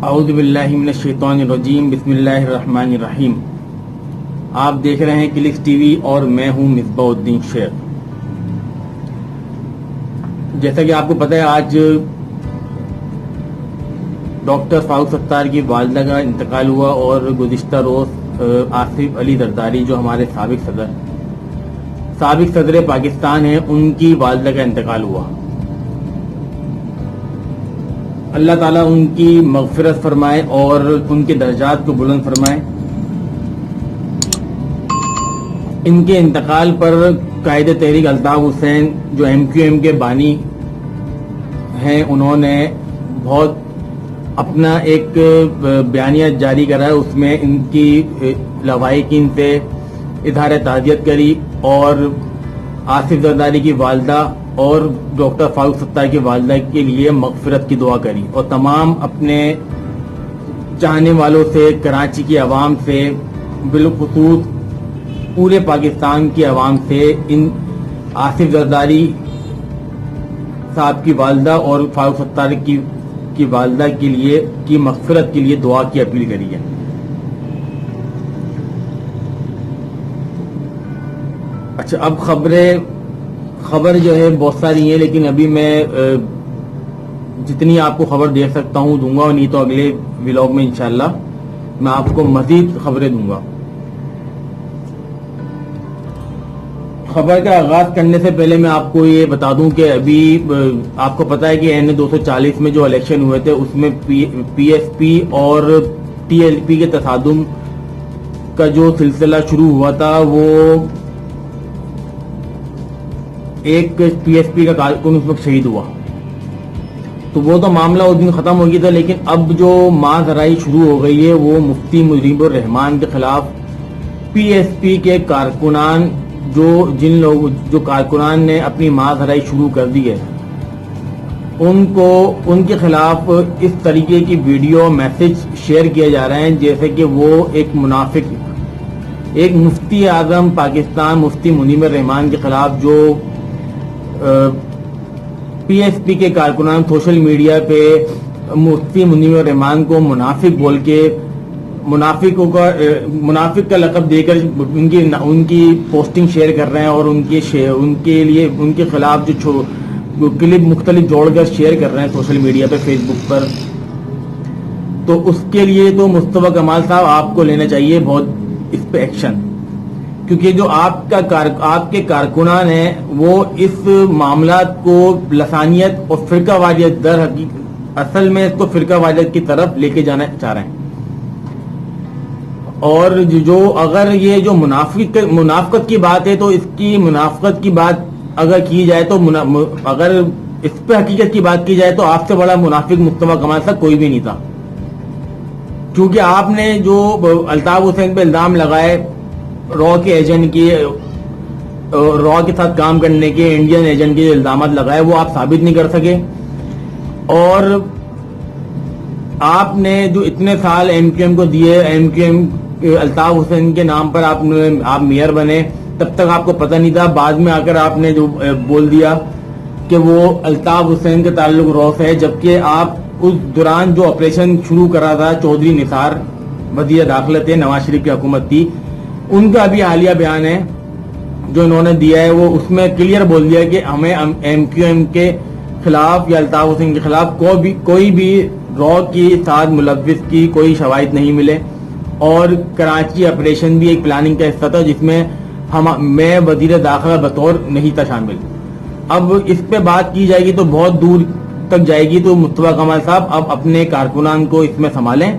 اعوذ باللہ من الشیطان الرجیم، بسم اللہ الرحمن الرحیم۔ آپ دیکھ رہے ہیں کلکس ٹی وی اور میں ہوں مصباح الدین شیخ۔ جیسا کہ آپ کو پتہ ہے، آج ڈاکٹر فاروق ستار کی والدہ کا انتقال ہوا اور گزشتہ روز آصف علی زرداری جو ہمارے سابق صدر پاکستان ہیں، ان کی والدہ کا انتقال ہوا۔ اللہ تعالیٰ ان کی مغفرت فرمائے اور ان کے درجات کو بلند فرمائے۔ ان کے انتقال پر قائد تحریک الطاف حسین جو MQM کے بانی ہیں، انہوں نے بہت اپنا ایک بیانیہ جاری کرا ہے۔ اس میں ان کی لواحقین سے اظہار تعزیت کری اور آصف زرداری کی والدہ اور ڈاکٹر فاروق ستار کی والدہ کے لیے مغفرت کی دعا کری، اور تمام اپنے چاہنے والوں سے، کراچی کی عوام سے، بالخصوص پورے پاکستان کی عوام سے ان آصف زرداری صاحب کی والدہ اور فاروق ستار کی والدہ کے لیے کی مغفرت کے لیے دعا کی اپیل کری ہے۔ اچھا، اب خبر جو ہے بہت ساری ہیں، لیکن ابھی میں جتنی آپ کو خبر دے سکتا ہوں دوں گا، نہیں تو اگلے ولاگ میں انشاءاللہ میں آپ کو مزید خبریں دوں گا۔ خبر کا آغاز کرنے سے پہلے میں آپ کو یہ بتا دوں کہ ابھی آپ کو پتا ہے کہ NA 240 میں جو الیکشن ہوئے تھے، اس میں PSP اور TLP کے تصادم کا جو سلسلہ شروع ہوا تھا، وہ ایک PSP کا کارکن اس وقت شہید ہوا، تو وہ تو معاملہ اس دن ختم ہو گیا تھا۔ لیکن اب جو ماں-زرائی شروع ہو گئی ہے، وہ مفتی مجیب الرحمان کے خلاف PSP کے کارکنان جو کارکنان نے اپنی ماں-زرائی شروع کر دی ہے، ان کے خلاف اس طریقے کی ویڈیو میسج شیئر کیے جا رہے ہیں جیسے کہ وہ ایک منافق، ایک مفتی اعظم پاکستان مفتی منیب الرحمان کے خلاف جو PSP کے کارکنان سوشل میڈیا پہ مفتی منیب الرحمان کو منافق بول کے، منافق کا لقب دے کر ان کی پوسٹنگ شیئر کر رہے ہیں، اور ان کے خلاف جو کلپ مختلف جوڑ کر شیئر کر رہے ہیں سوشل میڈیا پہ، فیس بک پر۔ تو اس کے لیے تو مصطفیٰ کمال صاحب آپ کو لینا چاہیے بہت اس پہ ایکشن، کیونکہ جو آپ کے کارکنان ہیں وہ اس معاملات کو لسانیت اور فرقہ واریت اصل میں اس کو فرقہ واریت کی طرف لے کے جانا چاہ رہے ہیں۔ اور جو اگر یہ جو منافقت کی بات ہے، تو اس کی منافقت کی بات اگر کی جائے تو اگر اس پہ حقیقت کی بات کی جائے تو آپ سے بڑا منافق مصطفیٰ کمال صاحب کوئی بھی نہیں تھا، کیونکہ آپ نے جو الطاف حسین پہ الزام لگائے را کے ایجنٹ کی، را کے ساتھ کام کرنے کے انڈین ایجنٹ کے الزامات لگائے، وہ آپ ثابت نہیں کر سکے۔ اور آپ نے جو اتنے سال MQM کو دیے، MQM الطاف حسین کے نام پر آپ میئر بنے، تب تک آپ کو پتہ نہیں تھا، بعد میں آ کر آپ نے جو بول دیا کہ وہ الطاف حسین کے تعلق را سے ہے، جبکہ آپ اس دوران جو آپریشن شروع کرا تھا چودھری نثار وزیر داخلہ تھے، نواز شریف کی حکومت تھی، ان کا بھی حالیہ بیان ہے جو انہوں نے دیا ہے، وہ اس میں کلیئر بول دیا کہ ہمیں MQM کے خلاف یا الطاف حسین کے خلاف کوئی بھی را کی ساتھ ملوث کی کوئی شواہد نہیں ملے، اور کراچی آپریشن بھی ایک پلاننگ کا حصہ تھا جس میں میں وزیر داخلہ بطور نہیں تھا شامل۔ اب اس پہ بات کی جائے گی تو بہت دور تک جائے گی، تو مصطفیٰ کمال صاحب اب اپنے کارکنان کو اس میں سنبھالیں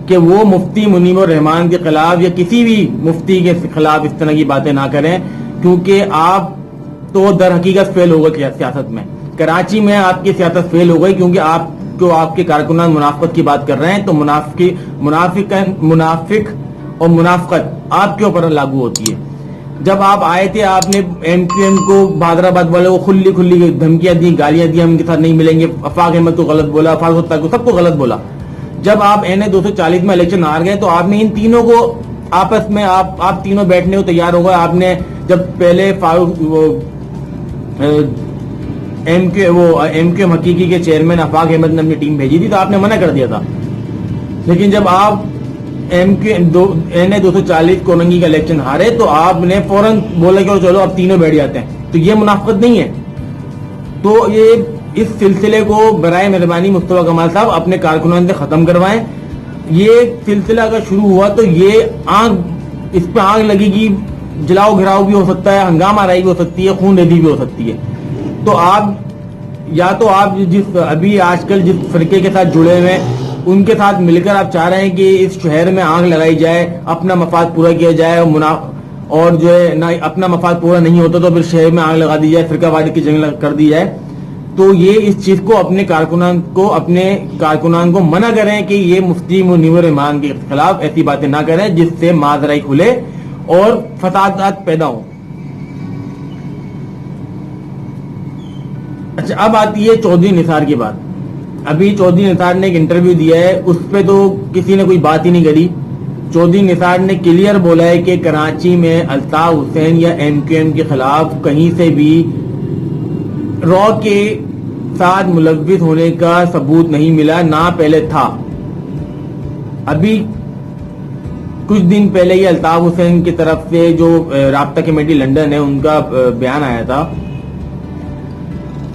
کہ وہ مفتی منیب الرحمان کے خلاف یا کسی بھی مفتی کے خلاف اس طرح کی باتیں نہ کریں، کیونکہ آپ تو در حقیقت فیل ہو گئے سیاست میں، کراچی میں آپ کی سیاست فیل ہو گئی، کیونکہ آپ کے کارکنان منافقت کی بات کر رہے ہیں، تو منافق اور منافقت آپ کے اوپر لاگو ہوتی ہے۔ جب آپ آئے تھے، آپ نے MQM کو حیدرآباد والے کو کھلی دھمکیاں دی، گالیاں دی، ہم ان کے ساتھ نہیں ملیں گے، افاق احمد کو غلط بولا، فاروق ستار کو، سب کو غلط بولا۔ جب آپ NA 240 میں الیکشن ہار گئے تو آپ نے ان تینوں کو آپس میں آپ تینوں بیٹھنے کو تیار ہو گئے۔ آپ نے جب پہلے ایم کیو ایم حقیقی کے چیئرمین افاق احمد نے اپنی ٹیم بھیجی تھی تو آپ نے منع کر دیا تھا لیکن جب آپ NA-240 کوننگی کا الیکشن ہارے تو آپ نے فوراً بولا کہ چلو اب تینوں بیٹھ جاتے ہیں. تو یہ منافقت نہیں ہے. تو یہ اس سلسلے کو برائے مہربانی مصطفیٰ کمال صاحب اپنے کارکنان سے ختم کروائیں. یہ سلسلہ اگر شروع ہوا تو اس پہ آگ لگے گی, جلاؤ گھراؤ بھی ہو سکتا ہے, ہنگامہ آرائی بھی ہو سکتی ہے, خون ریزی بھی ہو سکتی ہے. تو آپ جس ابھی آج کل جس فرقے کے ساتھ جڑے ہوئے ہیں ان کے ساتھ مل کر آپ چاہ رہے ہیں کہ اس شہر میں آگ لگائی جائے, اپنا مفاد پورا کیا جائے, اور جو ہے نہ اپنا مفاد پورا نہیں ہوتا تو پھر شہر میں آگ لگا دی جائے, فرقہ واری کی جنگ کر دی جائے. تو یہ اس چیز کو اپنے کارکنان کو منع کریں کہ یہ مفتی منیر رحمان کے خلاف ایسی باتیں نہ کریں جس سے ماذرائی کھلے اور فسادات پیدا ہوں. اچھا, اب آتی ہے چودھری نثار کی بات. ابھی چودھری نثار نے ایک انٹرویو دیا ہے, اس پہ تو کسی نے کوئی بات ہی نہیں کری. چودھری نثار نے کلیئر بولا ہے کہ کراچی میں الطاف حسین یا MQM کے خلاف کہیں سے بھی را کے ساتھ ملوث ہونے کا ثبوت نہیں ملا, نہ پہلے تھا. ابھی کچھ دن پہلے یہ الطاف حسین کی طرف سے جو رابطہ کمیٹی لندن ہے ان کا بیان آیا تھا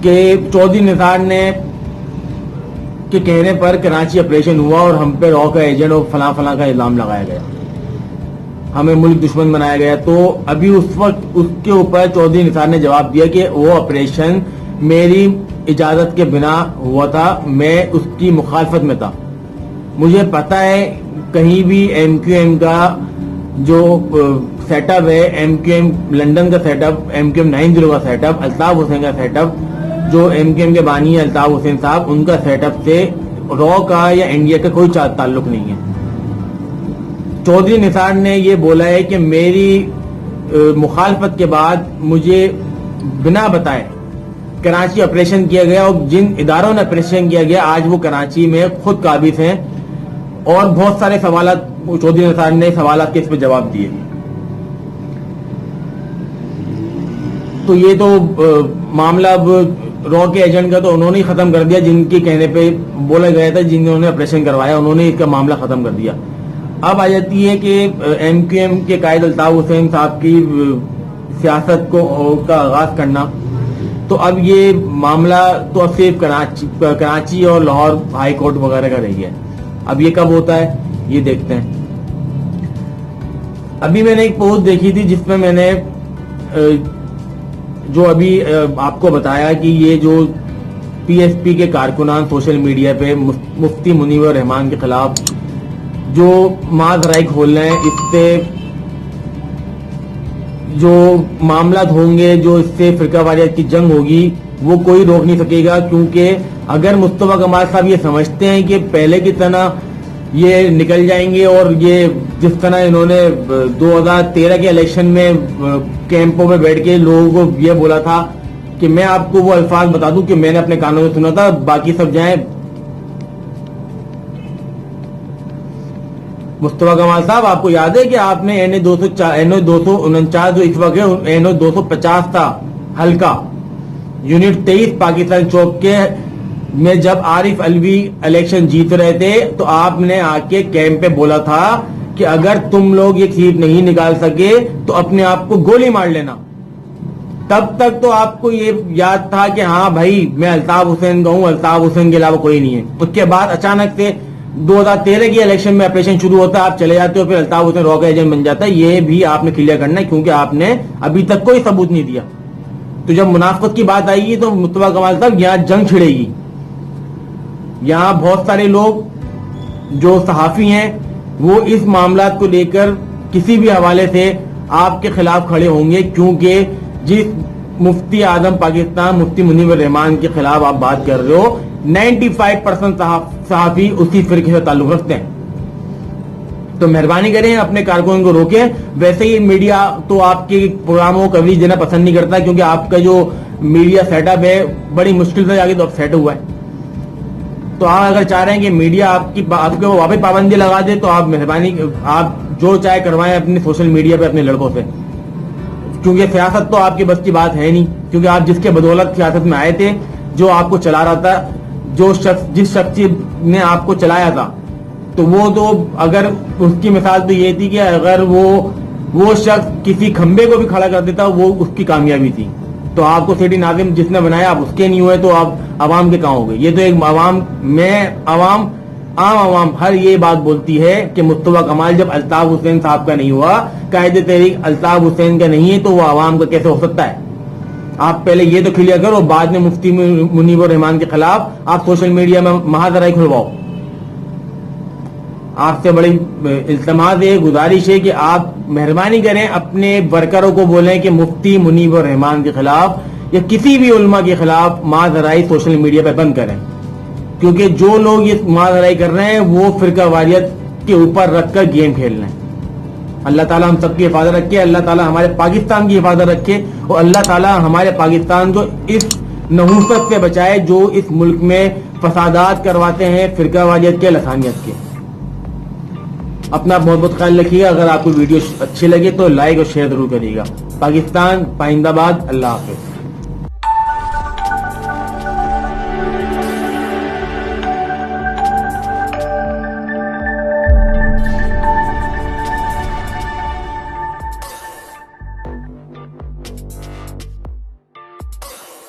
کہ چودھری نثار نے کے کہنے پر کراچی آپریشن ہوا اور ہم پہ را کا ایجنٹ اور فلاں فلاں کا الزام لگایا گیا, ہمیں ملک دشمن بنایا گیا. تو ابھی اس وقت اس کے اوپر چودھری نثار نے جواب دیا کہ وہ آپریشن میری اجازت کے بنا ہوا تھا, میں اس کی مخالفت میں تھا. مجھے پتا ہے کہیں بھی MQM کا جو سیٹ اپ ہے, MQM لندن کا سیٹ اپ, MQM 90 کا سیٹ اپ, الطاف حسین کا سیٹ اپ, جو MQM کے بانی ہے الطاف حسین صاحب, ان کا سیٹ اپ سے را کا یا انڈیا کا کوئی تعلق نہیں ہے. چودھری نثار نے یہ بولا ہے کہ میری مخالفت کے بعد مجھے بنا بتائے کراچی آپریشن کیا گیا, اور جن اداروں نے آپریشن کیا گیا آج وہ کراچی میں خود قابض ہیں, اور بہت سارے سوالات چودھری نثار نے سوالات کے اس پہ جواب دیے. تو یہ تو معاملہ اب را کے ایجنٹ کا تو انہوں نے ختم کر دیا, جن کے کہنے پہ بولا گیا تھا, جنہوں نے آپریشن کروایا انہوں نے اس کا معاملہ ختم کر دیا. اب آ جاتی ہے کہ MQM کے قائد الطاف حسین صاحب کی سیاست کا آغاز کرنا. تو اب یہ معاملہ تو اب صرف کراچی اور لاہور ہائی کورٹ وغیرہ کا رہ گیا. اب یہ کب ہوتا ہے یہ دیکھتے ہیں. ابھی میں نے ایک پوسٹ دیکھی تھی جس میں نے جو ابھی آپ کو بتایا کہ یہ جو PSP کے کارکنان سوشل میڈیا پہ مفتی منیر رحمان کے خلاف جو ماذرائی کھول رہے ہیں, اس سے جو معاملات ہوں گے, جو اس سے فرقہ واریت کی جنگ ہوگی, وہ کوئی روک نہیں سکے گا. کیونکہ اگر مصطفیٰ کمال صاحب یہ سمجھتے ہیں کہ پہلے کی طرح یہ نکل جائیں گے, اور یہ جس طرح انہوں نے 2013 کے الیکشن میں کیمپوں میں بیٹھ کے لوگوں کو یہ بولا تھا کہ میں آپ کو وہ الفاظ بتا دوں کہ میں نے اپنے کانوں سے سنا تھا, باقی سب جائیں. مصطفیٰ کمال صاحب آپ کو یاد ہے کہ آپ نے NA-249 جو اس وقت ہے NA-250 تھا حلقہ یونٹ 23 پاکستان چوک کے میں جب عارف علوی الیکشن جیت رہے تھے تو آپ نے آ کے کیمپ پہ بولا تھا کہ اگر تم لوگ یہ سیٹ نہیں نکال سکے تو اپنے آپ کو گولی مار لینا. تب تک تو آپ کو یہ یاد تھا کہ ہاں بھائی میں الطاف حسین کا ہوں, الطاف حسین کے علاوہ کوئی نہیں ہے. اس کے بعد اچانک سے 2013 کی الیکشن میں آپریشن شروع ہوتا ہے, آپ چلے جاتے ہو, پھر الطاف حسین را کا ایجنٹ بن جاتا ہے. یہ بھی آپ نے کلیئر کرنا ہے کیونکہ آپ نے ابھی تک کوئی ثبوت نہیں دیا. تو جب منافقت کی بات آئے گی تو مصطفیٰ کمال صاحب یہاں جنگ چھڑے گی. یہاں بہت سارے لوگ جو صحافی ہیں وہ اس معاملات کو لے کر کسی بھی حوالے سے آپ کے خلاف کھڑے ہوں گے, کیونکہ جس مفتی اعظم پاکستان مفتی منیر رحمان کے خلاف آپ بات کر رہے ہو 95% صحافی اسی فرقے سے تعلق رکھتے ہیں. تو مہربانی کریں اپنے کارکنوں کو روکیں. ویسے ہی میڈیا تو آپ کے پروگراموں کو کوریج دینا پسند نہیں کرتا, کیونکہ آپ کا جو میڈیا سیٹ اپ ہے بڑی مشکل سے آگے تو اب سیٹ ہوا ہے. تو آپ اگر چاہ رہے ہیں کہ میڈیا آپ کے واپس پابندی لگا دے تو آپ مہربانی آپ جو چاہے کروائیں اپنے سوشل میڈیا پہ اپنے لڑکوں سے, کیونکہ سیاست تو آپ کی بس کی بات ہے نہیں. کیونکہ آپ جس کے بدولت سیاست میں آئے تھے, جو آپ کو چلا رہا تھا, جس شخص نے آپ کو چلایا تھا, تو وہ تو اگر اس کی مثال تو یہ تھی کہ اگر وہ شخص کسی کھمبے کو بھی کھڑا کر دیتا وہ اس کی کامیابی تھی. تو آپ کو سٹی ناظم جس نے بنایا آپ اس کے نہیں ہوئے تو آپ عوام کے کہاں ہو گئے. یہ تو ایک عام عوام ہر یہ بات بولتی ہے کہ مصطفیٰ کمال جب الطاف حسین صاحب کا نہیں ہوا, قائد تحریک الطاف حسین کا نہیں ہے, تو وہ عوام کا کیسے ہو سکتا ہے؟ آپ پہلے یہ تو کلیئر کرو, بعد میں مفتی منیب الرحمان کے خلاف آپ سوشل میڈیا میں محاذرہ کھلواؤ. آپ سے بڑی التماس ہے, گزارش ہے کہ آپ مہربانی کریں اپنے ورکروں کو بولیں کہ مفتی منیب الرحمان کے خلاف یا کسی بھی علماء کے خلاف محاذرائی سوشل میڈیا پہ بند کریں, کیونکہ جو لوگ یہ محاذرائی کر رہے ہیں وہ فرقہ واریت کے اوپر رکھ کر گیم کھیل رہے ہیں. اللہ تعالیٰ ہم سب کی حفاظت رکھے, اللہ تعالیٰ ہمارے پاکستان کی حفاظت رکھے, اور اللہ تعالیٰ ہمارے پاکستان کو اس نحوست سے بچائے جو اس ملک میں فسادات کرواتے ہیں فرقہ واریت کے, لسانیت کے. اپنا بہت بہت خیال رکھیے گا. اگر آپ کو ویڈیو اچھی لگے تو لائک اور شیئر ضرور کریے گا. پاکستان پائندہ باد. اللہ حافظ.